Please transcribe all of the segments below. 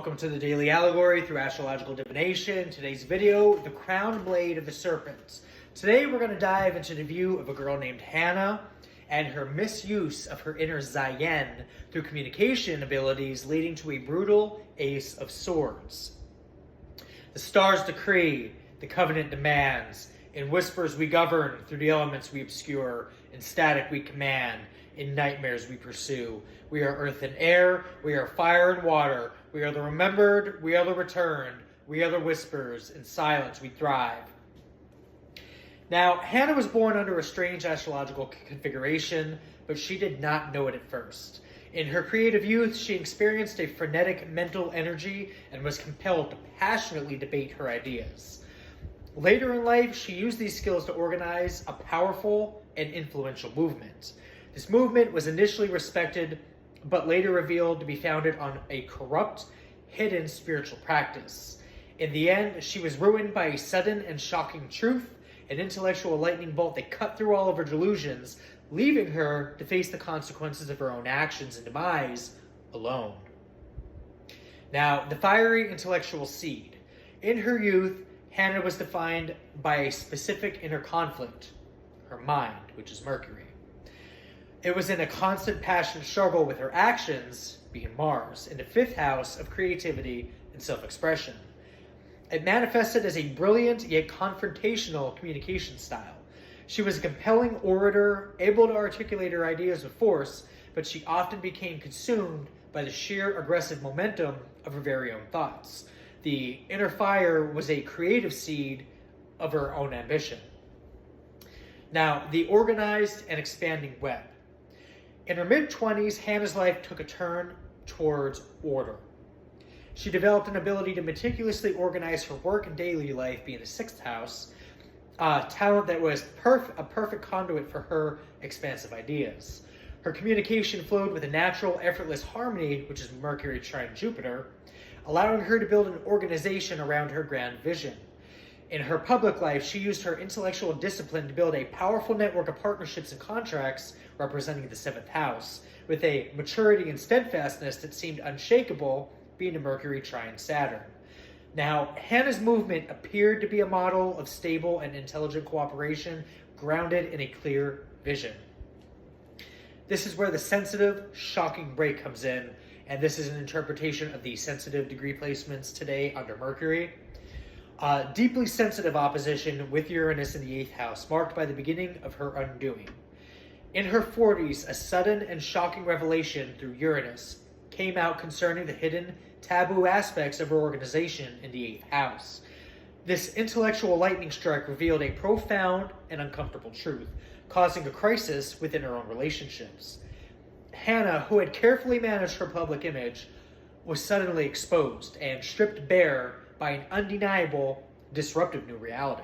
Welcome to the Daily Allegory through Astrological Divination. Today's video, the crown blade of the serpent. Today we're going to dive into the view of a girl named Hannah and her misuse of her inner zayin through communication abilities, leading to a brutal ace of swords. The stars decree, the covenant demands. In whispers we govern, through the elements we obscure. In static we command, in nightmares we pursue. We are earth and air, we are fire and water. We are the remembered, we are the returned. We are the whispers, in silence we thrive. Now, Hannah was born under a strange astrological configuration, but she did not know it at first. In her creative youth, she experienced a frenetic mental energy and was compelled to passionately debate her ideas. Later in life, she used these skills to organize a powerful and influential movement. This movement was initially respected, but later revealed to be founded on a corrupt, hidden spiritual practice. In the end, she was ruined by a sudden and shocking truth, an intellectual lightning bolt that cut through all of her delusions, leaving her to face the consequences of her own actions and demise alone. Now, the fiery intellectual seed. In her youth, Hannah was defined by a specific inner conflict, her mind, which is Mercury. It was in a constant passionate struggle with her actions, being Mars, in the fifth house of creativity and self-expression. It manifested as a brilliant yet confrontational communication style. She was a compelling orator, able to articulate her ideas with force, but she often became consumed by the sheer aggressive momentum of her very own thoughts. The inner fire was a creative seed of her own ambition. Now, the organized and expanding web. In her mid-20s, Hannah's life took a turn towards order. She developed an ability to meticulously organize her work and daily life, being the sixth house, talent that was a perfect conduit for her expansive ideas. Her communication flowed with a natural, effortless harmony, which is Mercury trine Jupiter, allowing her to build an organization around her grand vision. In her public life, she used her intellectual discipline to build a powerful network of partnerships and contracts representing the seventh house, with a maturity and steadfastness that seemed unshakable, being a Mercury trine Saturn. Now, Hannah's movement appeared to be a model of stable and intelligent cooperation, grounded in a clear vision. This is where the sensitive, shocking break comes in, and this is an interpretation of the sensitive degree placements today under Mercury. Deeply sensitive opposition with Uranus in the 8th house, marked by the beginning of her undoing. In her 40s, a sudden and shocking revelation through Uranus came out concerning the hidden, taboo aspects of her organization in the 8th house. This intellectual lightning strike revealed a profound and uncomfortable truth, causing a crisis within her own relationships. Hannah, who had carefully managed her public image, was suddenly exposed and stripped bare by an undeniable, disruptive new reality.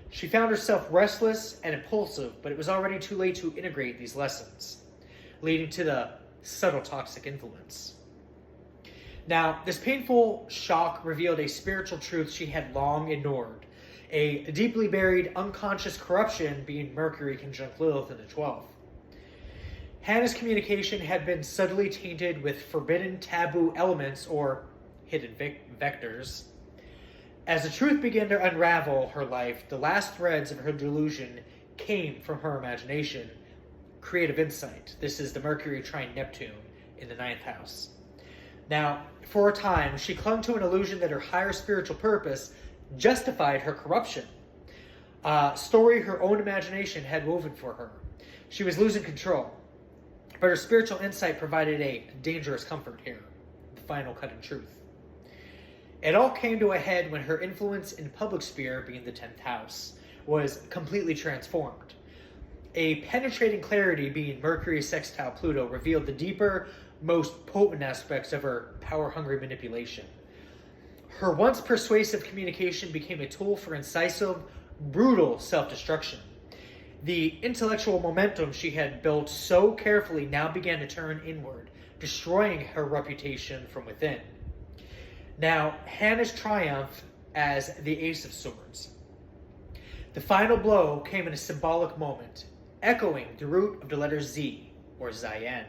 She found herself restless and impulsive, but it was already too late to integrate these lessons, leading to the subtle toxic influence. Now, this painful shock revealed a spiritual truth she had long ignored, a deeply buried unconscious corruption, being Mercury conjunct Lilith in the 12th. Hannah's communication had been subtly tainted with forbidden taboo elements or hidden vectors. As the truth began to unravel her life, the last threads of her delusion came from her imagination. Creative insight. This is the Mercury trine Neptune in the 9th house. Now, for a time, she clung to an illusion that her higher spiritual purpose justified her corruption. A story her own imagination had woven for her. She was losing control, but her spiritual insight provided a dangerous comfort here, the final cut in truth. It all came to a head when her influence in public sphere, being the 10th house, was completely transformed. A penetrating clarity, being Mercury sextile Pluto, revealed the deeper, most potent aspects of her power-hungry manipulation. Her once persuasive communication became a tool for incisive, brutal self-destruction. The intellectual momentum she had built so carefully now began to turn inward, destroying her reputation from within. Now, Hannah's triumph as the Ace of Swords. The final blow came in a symbolic moment, echoing the root of the letter Z, or zayin.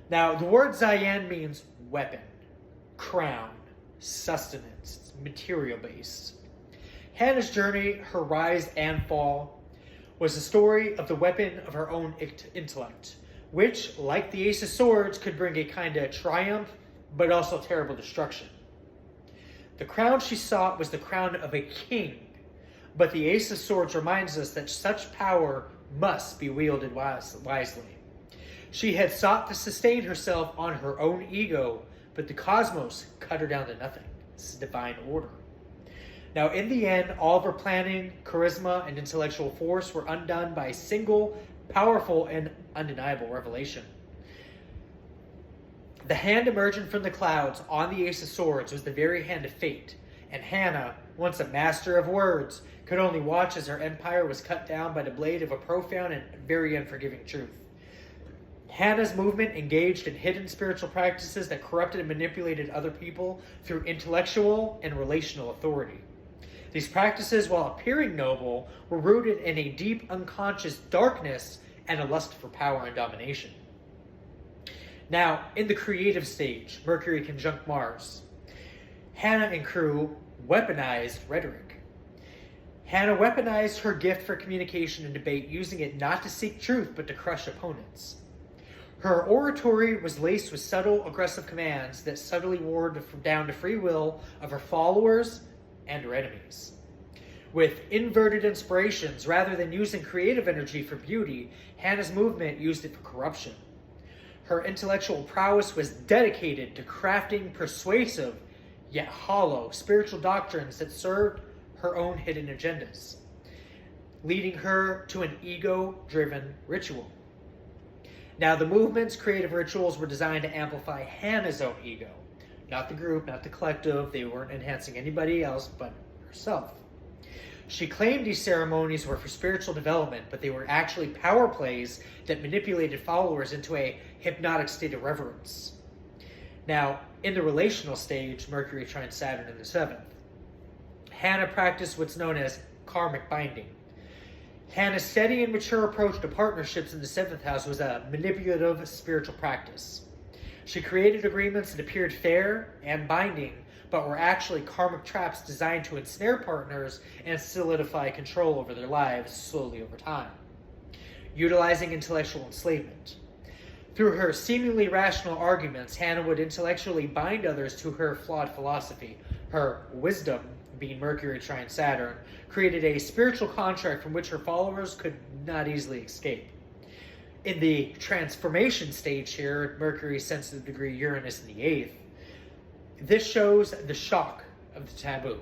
Now, the word zayin means weapon, crown, sustenance, material based. Hannah's journey, her rise and fall, was the story of the weapon of her own intellect, which, like the Ace of Swords, could bring a kind of triumph, but also terrible destruction. The crown she sought was the crown of a king, but the Ace of Swords reminds us that such power must be wielded wisely. She had sought to sustain herself on her own ego, but the cosmos cut her down to nothing. This is divine order. Now, in the end, all of her planning, charisma, and intellectual force were undone by a single, powerful, and undeniable revelation. The hand emerging from the clouds on the Ace of Swords was the very hand of fate, and Hannah, once a master of words, could only watch as her empire was cut down by the blade of a profound and very unforgiving truth. Hannah's movement engaged in hidden spiritual practices that corrupted and manipulated other people through intellectual and relational authority. These practices, while appearing noble, were rooted in a deep unconscious darkness and a lust for power and domination. Now, in the creative stage, Mercury conjunct Mars, Hannah and crew weaponized rhetoric. Hannah weaponized her gift for communication and debate, using it not to seek truth, but to crush opponents. Her oratory was laced with subtle, aggressive commands that subtly wore down the free will of her followers and her enemies. With inverted inspirations, rather than using creative energy for beauty, Hannah's movement used it for corruption. Her intellectual prowess was dedicated to crafting persuasive, yet hollow, spiritual doctrines that served her own hidden agendas, leading her to an ego-driven ritual. Now, the movement's creative rituals were designed to amplify Hannah's own ego, not the group, not the collective. They weren't enhancing anybody else but herself. She claimed these ceremonies were for spiritual development, but they were actually power plays that manipulated followers into a hypnotic state of reverence. Now, in the relational stage, Mercury trines Saturn in the 7th, Hannah practiced what's known as karmic binding. Hannah's steady and mature approach to partnerships in the 7th house was a manipulative spiritual practice. She created agreements that appeared fair and binding, but were actually karmic traps designed to ensnare partners and solidify control over their lives slowly over time, utilizing intellectual enslavement. Through her seemingly rational arguments, Hannah would intellectually bind others to her flawed philosophy. Her wisdom, being Mercury trine Saturn, created a spiritual contract from which her followers could not easily escape. In the transformation stage here, Mercury's sensitive degree Uranus in the 8th, this shows the shock of the taboo.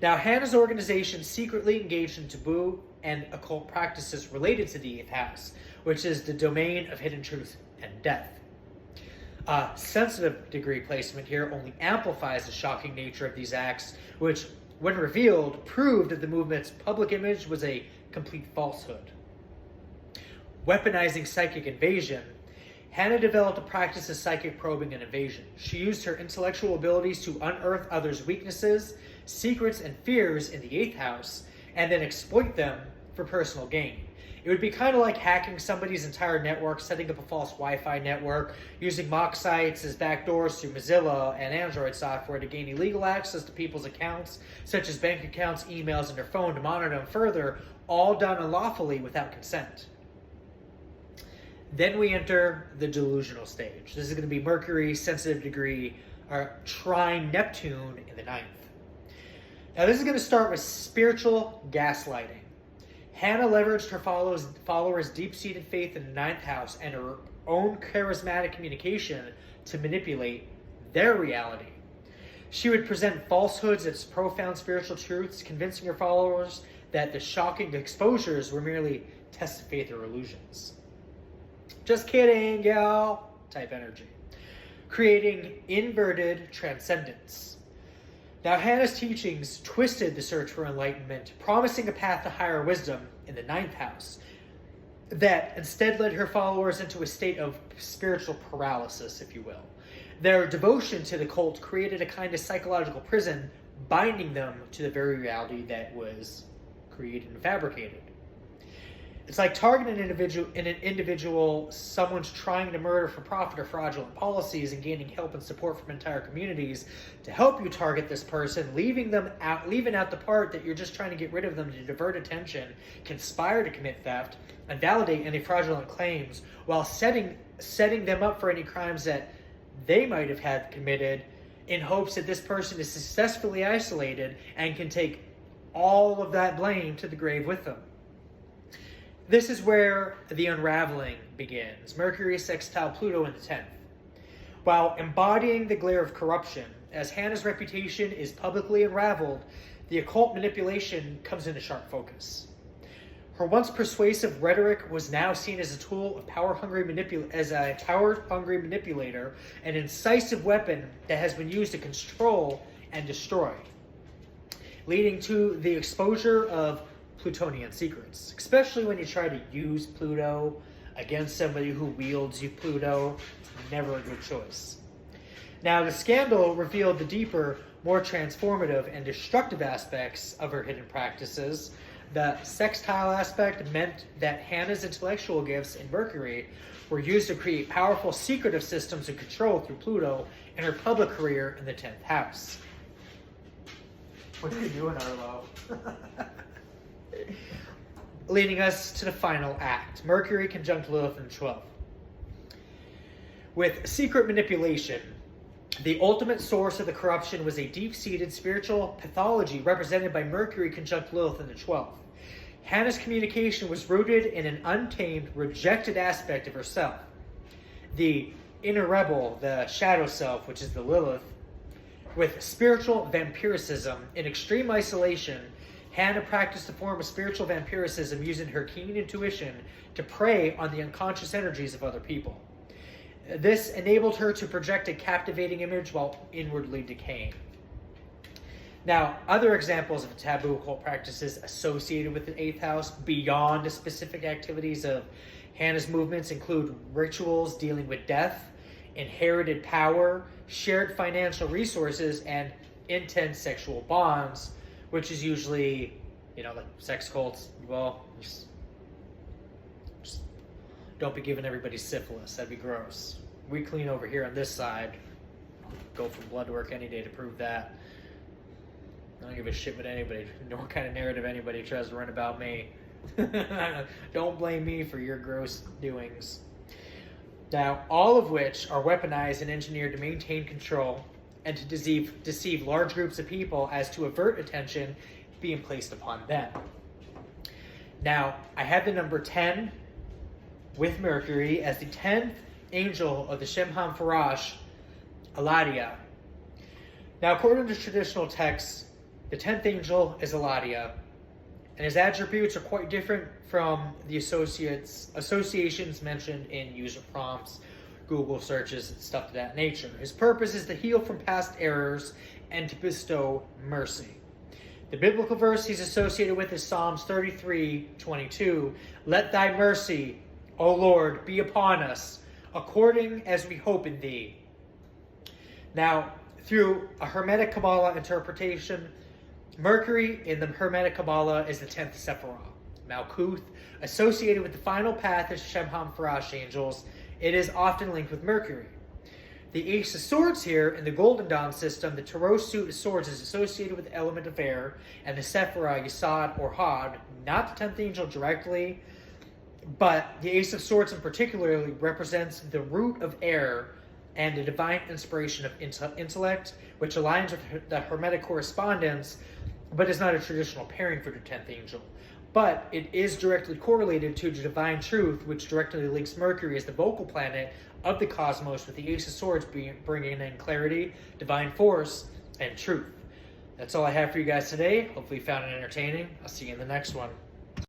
Now, Hannah's organization secretly engaged in taboo and occult practices related to the 8th house, which is the domain of hidden truth and death. Sensitive degree placement here only amplifies the shocking nature of these acts, which, when revealed, proved that the movement's public image was a complete falsehood. Weaponizing psychic invasion, Hannah developed a practice of psychic probing and invasion. She used her intellectual abilities to unearth others' weaknesses, secrets, and fears in the 8th house, and then exploit them for personal gain. It would be kind of like hacking somebody's entire network, setting up a false Wi-Fi network, using mock sites as backdoors through Mozilla and Android software to gain illegal access to people's accounts, such as bank accounts, emails, and their phone to monitor them further, all done unlawfully without consent. Then we enter the delusional stage. This is going to be Mercury, sensitive degree, trine Neptune in the 9th. Now this is going to start with spiritual gaslighting. Hannah leveraged her followers' deep-seated faith in the 9th house and her own charismatic communication to manipulate their reality. She would present falsehoods as profound spiritual truths, convincing her followers that the shocking exposures were merely tests of faith or illusions. Just kidding, gal, type energy. Creating inverted transcendence. Now, Hannah's teachings twisted the search for enlightenment, promising a path to higher wisdom in the 9th house, that instead led her followers into a state of spiritual paralysis, if you will. Their devotion to the cult created a kind of psychological prison, binding them to the very reality that was created and fabricated. It's like targeting an individual someone's trying to murder for profit or fraudulent policies and gaining help and support from entire communities to help you target this person, leaving out the part that you're just trying to get rid of them to divert attention, conspire to commit theft, and validate any fraudulent claims while setting them up for any crimes that they might have had committed in hopes that this person is successfully isolated and can take all of that blame to the grave with them. This is where the unraveling begins. Mercury sextile Pluto in the 10th. While embodying the glare of corruption, as Hannah's reputation is publicly unraveled, the occult manipulation comes into sharp focus. Her once persuasive rhetoric was now seen as a tool of power-hungry manipulator, an incisive weapon that has been used to control and destroy, leading to the exposure of Plutonian secrets, especially when you try to use Pluto against somebody who wields you Pluto. It's never a good choice. Now, the scandal revealed the deeper, more transformative and destructive aspects of her hidden practices. The sextile aspect meant that Hannah's intellectual gifts in Mercury were used to create powerful secretive systems of control through Pluto in her public career in the 10th house. What are you doing, Arlo? Leading us to the final act, Mercury conjunct Lilith in the 12th. With secret manipulation, the ultimate source of the corruption was a deep-seated spiritual pathology represented by Mercury conjunct Lilith in the 12th. Hannah's communication was rooted in an untamed, rejected aspect of herself. The inner rebel, the shadow self, which is the Lilith. With spiritual vampiricism in extreme isolation, Hannah practiced a form of spiritual vampiricism using her keen intuition to prey on the unconscious energies of other people. This enabled her to project a captivating image while inwardly decaying. Now, other examples of taboo occult practices associated with the 8th house beyond the specific activities of Hannah's movements include rituals dealing with death, inherited power, shared financial resources, and intense sexual bonds, which is usually, like sex cults. Well, just don't be giving everybody syphilis. That'd be gross. We clean over here on this side. Go for blood work any day to prove that. I don't give a shit what anybody, what kind of narrative anybody tries to run about me. Don't blame me for your gross doings. Now, all of which are weaponized and engineered to maintain control and to deceive large groups of people as to avert attention being placed upon them. Now, I have the number 10 with Mercury as the 10th angel of the Shemham Farash, Eladia. Now, according to traditional texts, the 10th angel is Eladia, and his attributes are quite different from the associations mentioned in user prompts, Google searches, and stuff of that nature. His purpose is to heal from past errors and to bestow mercy. The biblical verse he's associated with is Psalms 33:22. Let thy mercy, O Lord, be upon us, according as we hope in thee. Now, through a Hermetic Kabbalah interpretation, Mercury in the Hermetic Kabbalah is the 10th Sephirah. Malkuth, associated with the final path of Shemham Farash angels, it is often linked with Mercury. The Ace of Swords here in the Golden Dawn system, the Tarot suit of swords is associated with the element of air, and the Sephirah, Yesod, or Hod, not the 10th angel directly, but the Ace of Swords in particularly represents the root of air and the divine inspiration of intellect, which aligns with the Hermetic correspondence, but is not a traditional pairing for the 10th angel. But it is directly correlated to the divine truth, which directly links Mercury as the vocal planet of the cosmos, with the Ace of Swords bringing in clarity, divine force, and truth. That's all I have for you guys today. Hopefully you found it entertaining. I'll see you in the next one.